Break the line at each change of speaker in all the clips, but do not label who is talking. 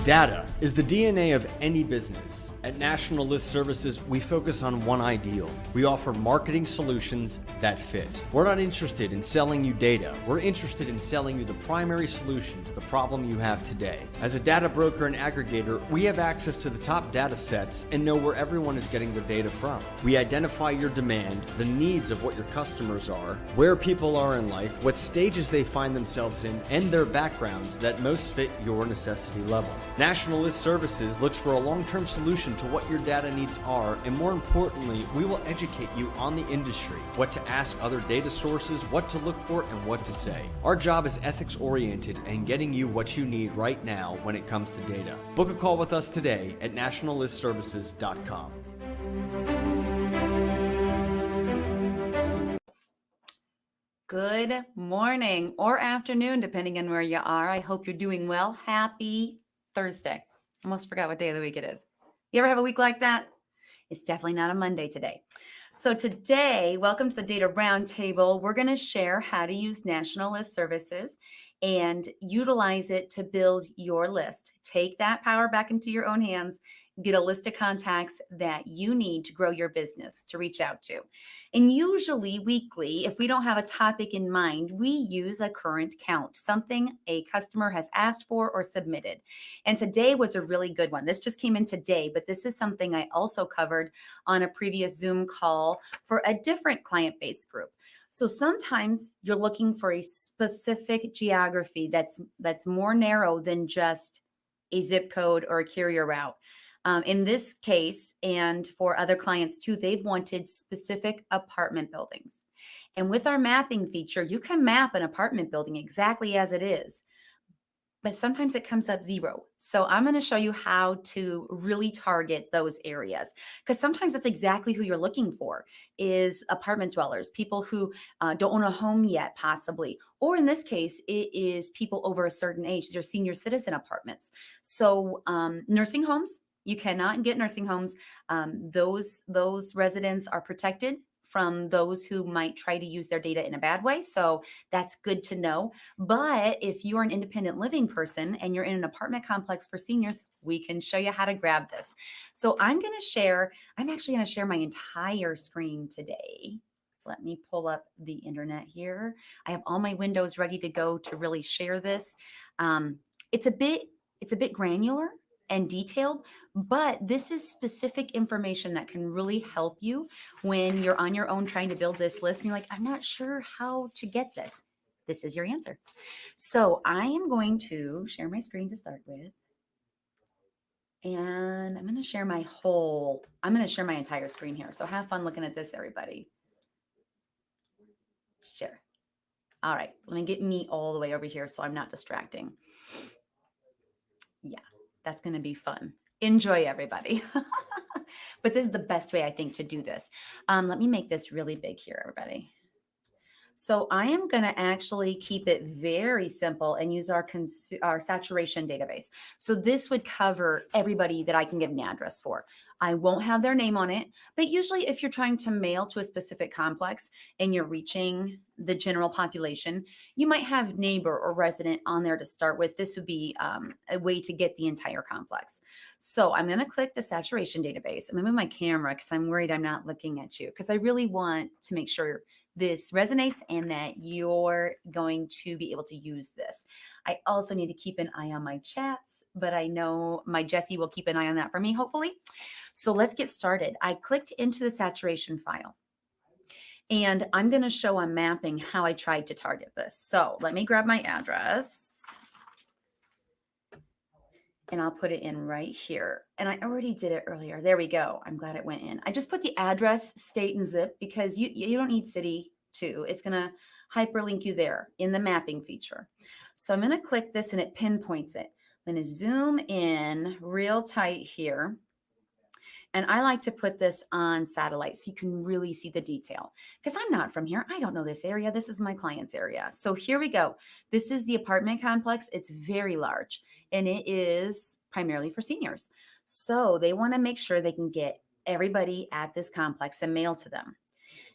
Data is the DNA of any business. At National List Services, we focus on one ideal. We offer marketing solutions that fit. We're not interested in selling you data. We're interested in selling you the primary solution to the problem you have today. As a data broker and aggregator, we have access to the top data sets and know where everyone is getting their data from. We identify your demand, the needs of what your customers are, where people are in life, what stages they find themselves in, and their backgrounds that most fit your necessity level. National List Services looks for a long-term solution to what your data needs are, and more importantly, we will educate you on the industry, what to ask other data sources, what to look for, and what to say. Our job is ethics-oriented and getting you what you need right now when it comes to data. Book a call with us today at nationallistservices.com.
Good morning or afternoon, depending on where you are. I hope you're doing well. Happy Thursday. Almost forgot what day of the week it is. You ever have a week like that? It's definitely not a Monday today. So today, welcome to the Data Roundtable. We're going to share how to use National List Services and utilize it to build your list. Take that power back into your own hands. Get a list of contacts that you need to grow your business, to reach out to. And usually weekly, if we don't have a topic in mind, we use a current count, something a customer has asked for or submitted. And today was a really good one. This just came in today, but this is something I also covered on a previous Zoom call for a different client-based group. So sometimes you're looking for a specific geography that's more narrow than just a zip code or a carrier route. In this case, and for other clients too, they've wanted specific apartment buildings. And with our mapping feature, you can map an apartment building exactly as it is, but sometimes it comes up 0. So I'm going to show you how to really target those areas, because sometimes that's exactly who you're looking for, is apartment dwellers, people who don't own a home yet, possibly. Or in this case, it is people over a certain age. These are senior citizen apartments. So nursing homes. You cannot get nursing homes. Those residents are protected from those who might try to use their data in a bad way. So that's good to know. But if you're an independent living person and you're in an apartment complex for seniors, we can show you how to grab this. So I'm actually going to share my entire screen today. Let me pull up the internet here. I have all my windows ready to go to really share this. It's a bit granular and detailed, but this is specific information that can really help you when you're on your own trying to build this list and you're like, I'm not sure how to get this. This is your answer. So I am going to share my screen to start with. And I'm going to share my entire screen here. So have fun looking at this, everybody. Share. All right, let me get me all the way over here so I'm not distracting. Yeah. That's going to be fun. Enjoy, everybody. But this is the best way, I think, to do this. Let me make this really big here, everybody. So I am going to actually keep it very simple and use our saturation database. So this would cover everybody that I can get an address for. I won't have their name on it, but usually if you're trying to mail to a specific complex and you're reaching the general population, you might have neighbor or resident on there to start with. This would be a way to get the entire complex. So I'm going to click the saturation database. I'm going to move my camera because I'm worried I'm not looking at you, because I really want to make sure this resonates and that you're going to be able to use this. I also need to keep an eye on my chats, but I know my Jessie will keep an eye on that for me, hopefully. So let's get started. I clicked into the saturation file, and I'm going to show on mapping how I tried to target this. So let me grab my address, and I'll put it in right here. And I already did it earlier. There we go. I'm glad it went in. I just put the address, state, and zip because you don't need city too. It's going to hyperlink you there in the mapping feature. So I'm going to click this and it pinpoints it. I'm going to zoom in real tight here. And I like to put this on satellite so you can really see the detail, because I'm not from here. I don't know this area. This is my client's area. So here we go. This is the apartment complex. It's very large and it is primarily for seniors. So they want to make sure they can get everybody at this complex and mail to them.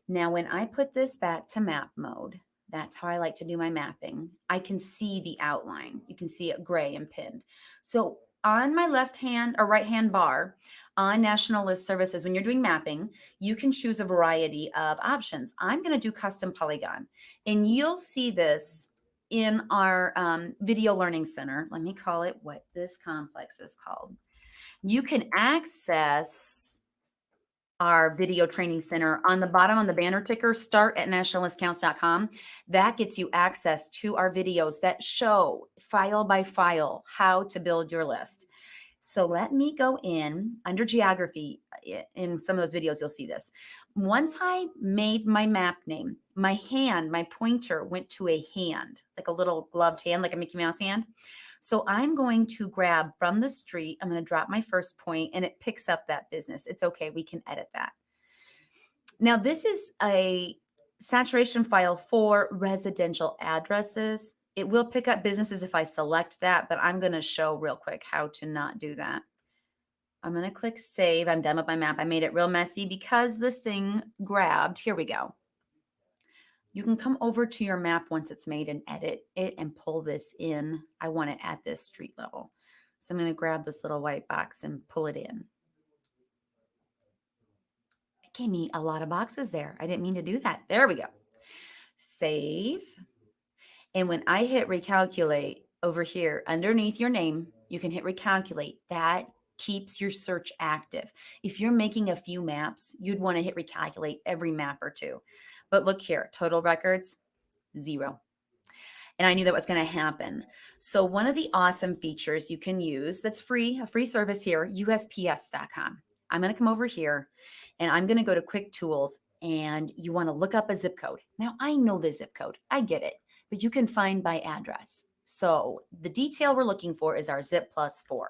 Now, when I put this back to map mode, That's how I like to do my mapping. I can see the outline. You can see it gray and pinned. So on my left hand or right hand bar on National List Services, when you're doing mapping, you can choose a variety of options. I'm going to do custom polygon, and you'll see this in our video learning center. Let me call it what this complex is called. You can access our video training center on the bottom on the banner ticker, start at nationallistcounts.com. That gets you access to our videos that show file by file how to build your list. So let me go in under geography. In some of those videos, you'll see this. Once I made my map name, my pointer went to a hand, like a little gloved hand, like a Mickey Mouse hand. So I'm going to grab from the street. I'm going to drop my first point and it picks up that business. It's okay. We can edit that. Now, this is a saturation file for residential addresses. It will pick up businesses if I select that, but I'm going to show real quick how to not do that. I'm going to click save. I'm done with my map. I made it real messy because this thing grabbed. Here we go. You can come over to your map once it's made and edit it and pull this in. I want it at this street level. So I'm going to grab this little white box and pull it in. It gave me a lot of boxes there. I didn't mean to do that. There we go. Save. And when I hit recalculate over here underneath your name, you can hit recalculate. That keeps your search active. If you're making a few maps, you'd want to hit recalculate every map or two. But look here, total records, 0. And I knew that was going to happen. So one of the awesome features you can use that's free, a free service here, USPS.com. I'm going to come over here and I'm going to go to Quick Tools, and you want to look up a zip code. Now, I know the zip code. I get it. But you can find by address. So the detail we're looking for is our zip +4.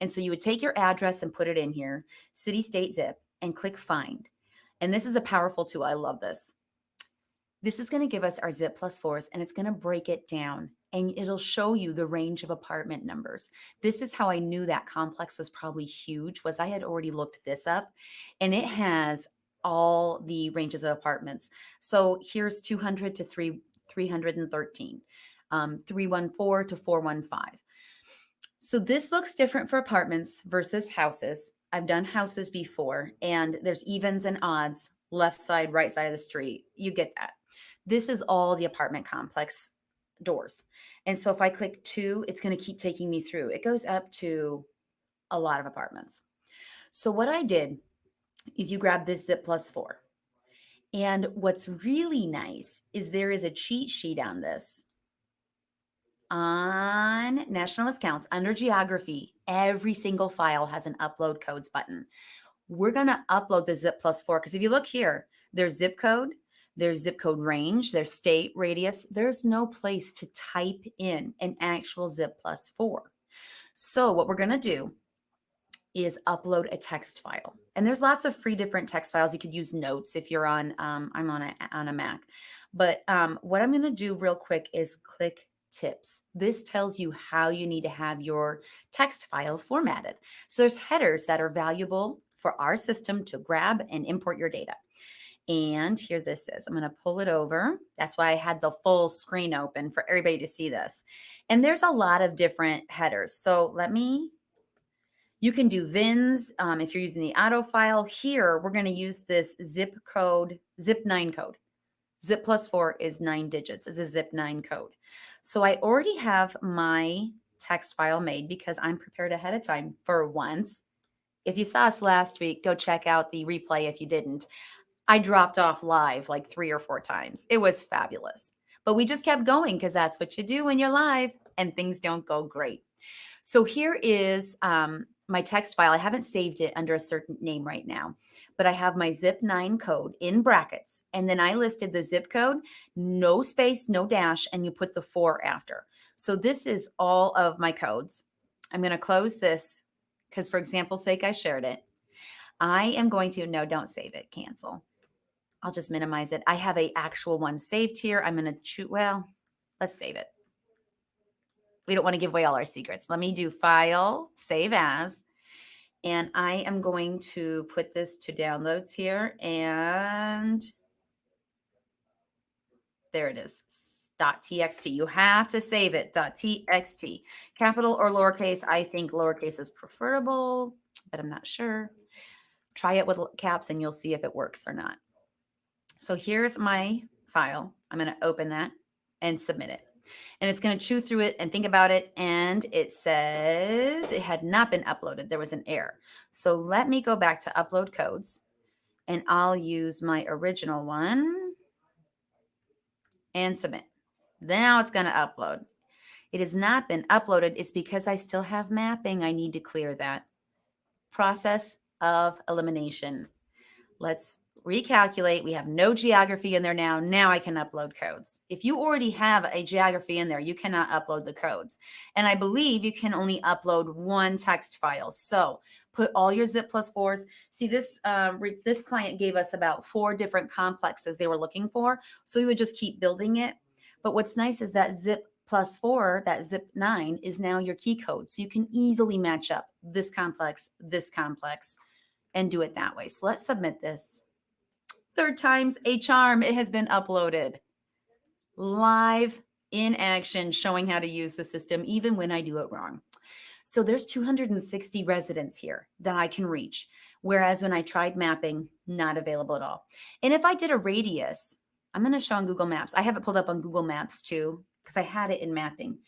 And so you would take your address and put it in here, city, state, zip, and click find. And this is a powerful tool. I love this. This is going to give us our zip +4s, and it's going to break it down, and it'll show you the range of apartment numbers. This is how I knew that complex was probably huge, was I had already looked this up, and it has all the ranges of apartments. So here's 200 to 313, 314 to 415. So this looks different for apartments versus houses. I've done houses before, and there's evens and odds, left side, right side of the street. You get that. This is all the apartment complex doors. And so if I click 2, it's going to keep taking me through. It goes up to a lot of apartments. So what I did is you grab this zip +4. And what's really nice is there is a cheat sheet on this. On National List Counts, under geography, every single file has an upload codes button. We're going to upload the zip +4 because if you look here, there's zip code, there's zip code range, there's state radius. There's no place to type in an actual zip +4. So what we're going to do is upload a text file. And there's lots of free different text files. You could use notes if you're on, I'm on a Mac. But what I'm going to do real quick is click tips. This tells you how you need to have your text file formatted. So there's headers that are valuable for our system to grab and import your data. And here this is. I'm going to pull it over. That's why I had the full screen open for everybody to see this. And there's a lot of different headers. So you can do VINs if you're using the auto file. Here, we're going to use this zip 9 code. Zip +4 is 9 digits. It's a zip 9 code. So I already have my text file made because I'm prepared ahead of time for once. If you saw us last week, go check out the replay if you didn't. I dropped off live like 3 or 4 times. It was fabulous. But we just kept going because that's what you do when you're live and things don't go great. So here is my text file. I haven't saved it under a certain name right now, but I have my zip 9 code in brackets. And then I listed the zip code, no space, no dash, and you put the 4 after. So this is all of my codes. I'm going to close this because for example's sake, I shared it. I am going to, no, don't save it, cancel. I'll just minimize it. I have a actual one saved here. I'm going to choose, well, let's save it. We don't want to give away all our secrets. Let me do file, save as, and I am going to put this to downloads here, and there it is, .txt. You have to save it, .txt. Capital or lowercase. I think lowercase is preferable, but I'm not sure. Try it with caps and you'll see if it works or not. So here's my file. I'm going to open that and submit it. And it's going to chew through it and think about it. And it says it had not been uploaded. There was an error. So let me go back to upload codes and I'll use my original one and submit. Now it's going to upload. It has not been uploaded. It's because I still have mapping. I need to clear that. Process of elimination. Let's recalculate. We have no geography in there now. Now I can upload codes. If you already have a geography in there, you cannot upload the codes. And I believe you can only upload one text file. So put all your zip+4s. See, this client gave us about 4 different complexes they were looking for. So we would just keep building it. But what's nice is that zip+4, that zip9 is now your key code. So you can easily match up this complex, and do it that way. So let's submit this. 3rd time's a charm. It has been uploaded. Live in action, showing how to use the system, even when I do it wrong. So there's 260 residents here that I can reach. Whereas when I tried mapping, not available at all. And if I did a radius, I'm going to show on Google Maps. I have it pulled up on Google Maps too, because I had it in mapping.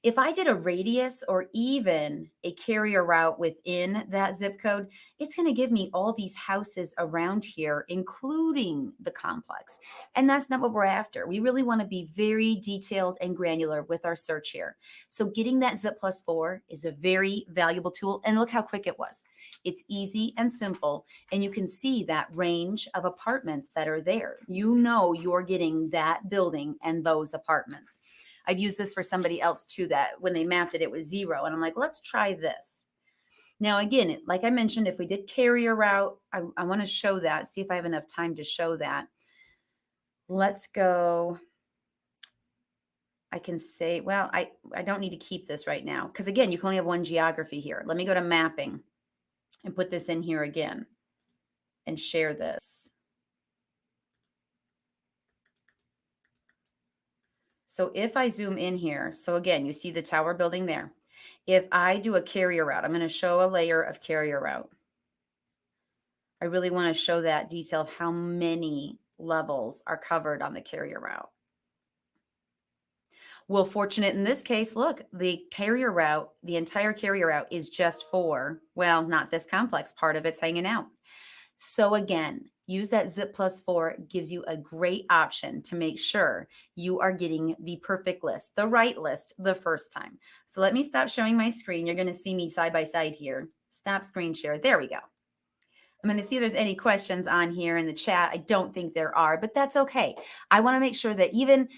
If I did a radius or even a carrier route within that zip code, it's going to give me all these houses around here, including the complex. And that's not what we're after. We really want to be very detailed and granular with our search here. So getting that zip+4 is a very valuable tool. And look how quick it was. It's easy and simple. And you can see that range of apartments that are there. You know you're getting that building and those apartments. I've used this for somebody else too, that when they mapped it, it was 0. And I'm like, let's try this. Now, again, like I mentioned, if we did carrier route, I want to show that, see if I have enough time to show that. Let's go. I can say, well, I don't need to keep this right now because, again, you can only have one geography here. Let me go to mapping and put this in here again and share this. So if I zoom in here, so again, you see the tower building there. If I do a carrier route, I'm going to show a layer of carrier route. I really want to show that detail of how many levels are covered on the carrier route. Well, fortunate in this case, look, the carrier route, the entire carrier route is just for, well, not this complex, part of it's hanging out. So again, use that zip+4, gives you a great option to make sure you are getting the perfect list, the right list the first time. So let me stop showing my screen. You're going to see me side by side here. Stop screen share. There we go. I'm going to see if there's any questions on here in the chat. I don't think there are, but that's okay. I want to make sure that even,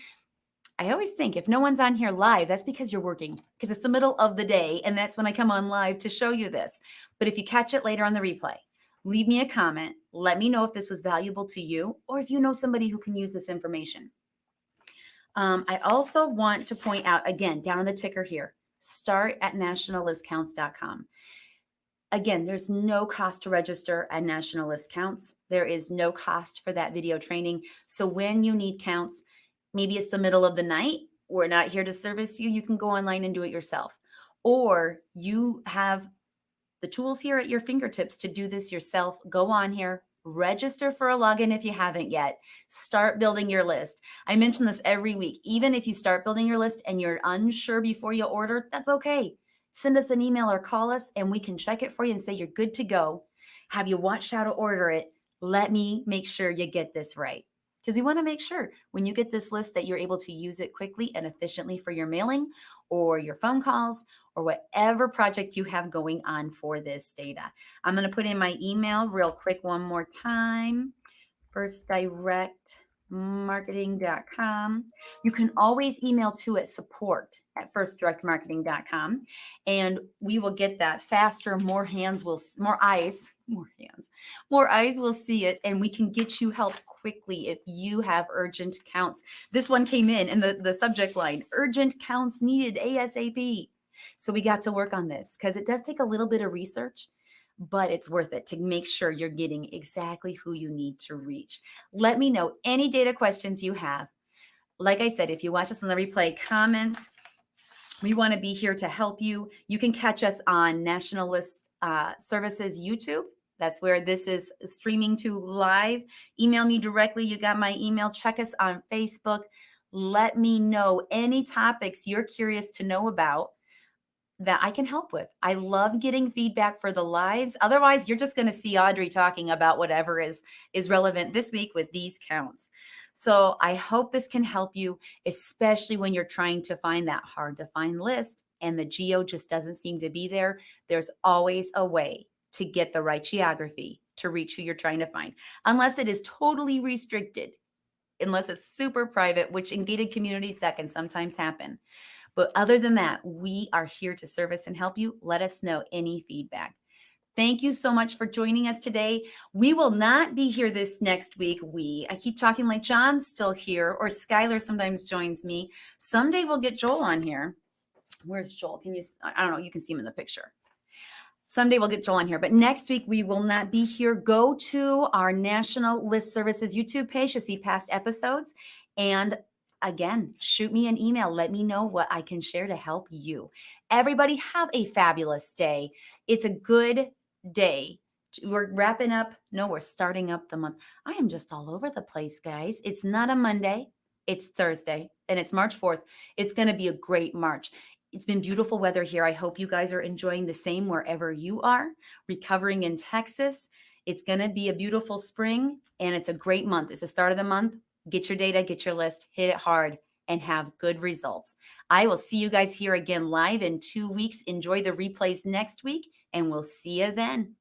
I always think if no one's on here live, that's because you're working, because it's the middle of the day and that's when I come on live to show you this. But if you catch it later on the replay, leave me a comment. Let me know if this was valuable to you or if you know somebody who can use this information. I also want to point out, again, down on the ticker here, start at nationallistcounts.com. Again, there's no cost to register at National List Counts. There is no cost for that video training. So when you need counts, maybe it's the middle of the night, we're not here to service you. You can go online and do it yourself. Or you have the tools here at your fingertips to do this yourself. Go on here, register for a login if you haven't yet. Start building your list. I mention this every week. Even if you start building your list and you're unsure before you order, that's okay. Send us an email or call us and we can check it for you and say you're good to go. Have you watched how to order it? Let me make sure you get this right. Because we want to make sure when you get this list that you're able to use it quickly and efficiently for your mailing or your phone calls or whatever project you have going on for this data. I'm going to put in my email real quick one more time. firstdirectmarketing.com. You can always email to it support@firstdirectmarketing.com and we will get that faster. More eyes will see it and we can get you help quickly if you have urgent counts. This one came in the subject line, urgent counts needed ASAP. So we got to work on this because it does take a little bit of research, but it's worth it to make sure you're getting exactly who you need to reach. Let me know any data questions you have. Like I said, if you watch us on the replay, comment. We want to be here to help you. You can catch us on National List Services YouTube. That's where this is streaming to live. Email me directly. You got my email. Check us on Facebook. Let me know any topics you're curious to know about that I can help with. I love getting feedback for the lives. Otherwise, you're just going to see Audrey talking about whatever is relevant this week with these counts. So I hope this can help you, especially when you're trying to find that hard to find list and the geo just doesn't seem to be there. There's always a way to get the right geography to reach who you're trying to find, unless it is totally restricted, unless it's super private, which in gated communities that can sometimes happen. But other than that, we are here to service and help you. Let us know any feedback. Thank you so much for joining us today. We will not be here this next week. I keep talking like John's still here, or Skylar sometimes joins me. Someday we'll get Joel on here. Where's Joel? I don't know. You can see him in the picture. Someday we'll get Joel on here, but next week we will not be here. Go to our National List Services YouTube page to see past episodes. And again, shoot me an email. Let me know what I can share to help you. Everybody have a fabulous day. It's a good day. We're wrapping up. No, we're starting up the month. I am just all over the place, guys. It's not a Monday. It's Thursday, and it's March 4th. It's going to be a great March. It's been beautiful weather here. I hope you guys are enjoying the same wherever you are. Recovering in Texas. It's going to be a beautiful spring, and it's a great month. It's the start of the month. Get your data, get your list, hit it hard, and have good results. I will see you guys here again live in 2 weeks. Enjoy the replays next week, and we'll see you then.